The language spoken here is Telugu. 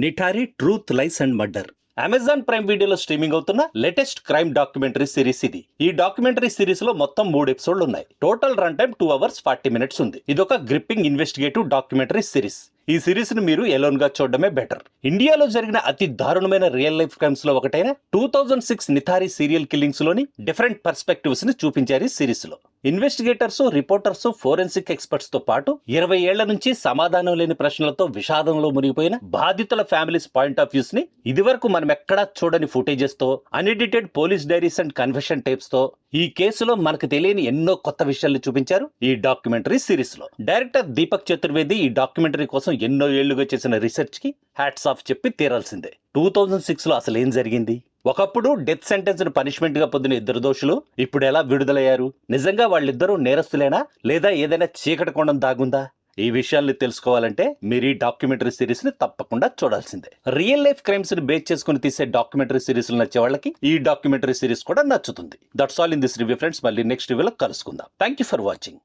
నిఠారి truth lies and murder Amazon prime వీడియోలో స్ట్రీమింగ్ అవుతున్న లేటెస్ట్ క్రైమ్ డాక్యుమెంటరీ సిరీస్ ఇది. ఈ డాక్యుమెంటరీ సిరీస్ లో మొత్తం 3 ఎపిసోడ్లు ఉన్నాయి. Total run time 2 hours 40 minutes ఉంది. ఇదొక గ్రిప్పింగ్ ఇన్వెస్టిగేటివ్ డాక్యుమెంటరీ సిరీస్. ఈ సిరీస్ ని మీరు ఎలోన్ గా చూడడమే బెటర్. ఇండియాలో జరిగిన అతి దారుణమైన రియల్ లైఫ్ క్రైమ్స్ లో ఒకటైన 2006 నిథారి సీరియల్ కిల్లింగ్స్ లోని డిఫరెంట్ పర్స్పెక్టివ్స్ ని చూపించారు ఈ సిరీస్ లో. ఇన్వెస్టిగేటర్స్, రిపోర్టర్స్, ఫోరెన్సిక్ ఎక్స్పర్ట్స్ తో పాటు 20 ఏళ్ల నుంచి సమాధానం లేని ప్రశ్నలతో విషాదంలో మునిగిపోయిన బాధితుల ఫ్యామిలీస్ పాయింట్ ఆఫ్ వ్యూస్ ని ఇదివరకు మనం ఎక్కడా చూడని ఫుటేజెస్ తో, unedited police diaries and confession tapes తో ఈ కేసులో మనకు తెలియని ఎన్నో కొత్త విషయాలు చూపించారు ఈ డాక్యుమెంటరీ సిరీస్ లో. డైరెక్టర్ దీపక్ చతుర్వేది ఈ డాక్యుమెంటరీ కోసం ఎన్నో ఏళ్లుగా చేసిన రీసెర్చ్ కి హ్యాట్స్ ఆఫ్ చెప్పి తీరాల్సిందే. 2006 లో అసలు ఏం జరిగింది? ఒకప్పుడు డెత్ సెంటెన్స్ ను పనిష్మెంట్ గా పొందిన 2 దోషులు ఇప్పుడు ఎలా విడుదలయ్యారు? నిజంగా వాళ్ళిద్దరూ నేరస్తులేనా లేదా ఏదైనా చీకటి కోణం దాగుందా? ఈ విషయాల్ని తెలుసుకోవాలంటే మీరు ఈ డాక్యుమెంటరీ సిరీస్ ని తప్పకుండా చూడాల్సిందే. రియల్ లైఫ్ క్రైమ్స్ ని బేస్ చేసుకుని తీసే డాక్యుమెంటరీ సిరీస్ నచ్చే వాళ్ళకి ఈ డాక్యుమెంటరీ సిరీస్ కూడా నచ్చుతుంది. That's all in this review friends. మళ్ళీ నెక్స్ట్ రివ్యూలో కలుసుకుందాం. Thank you for watching.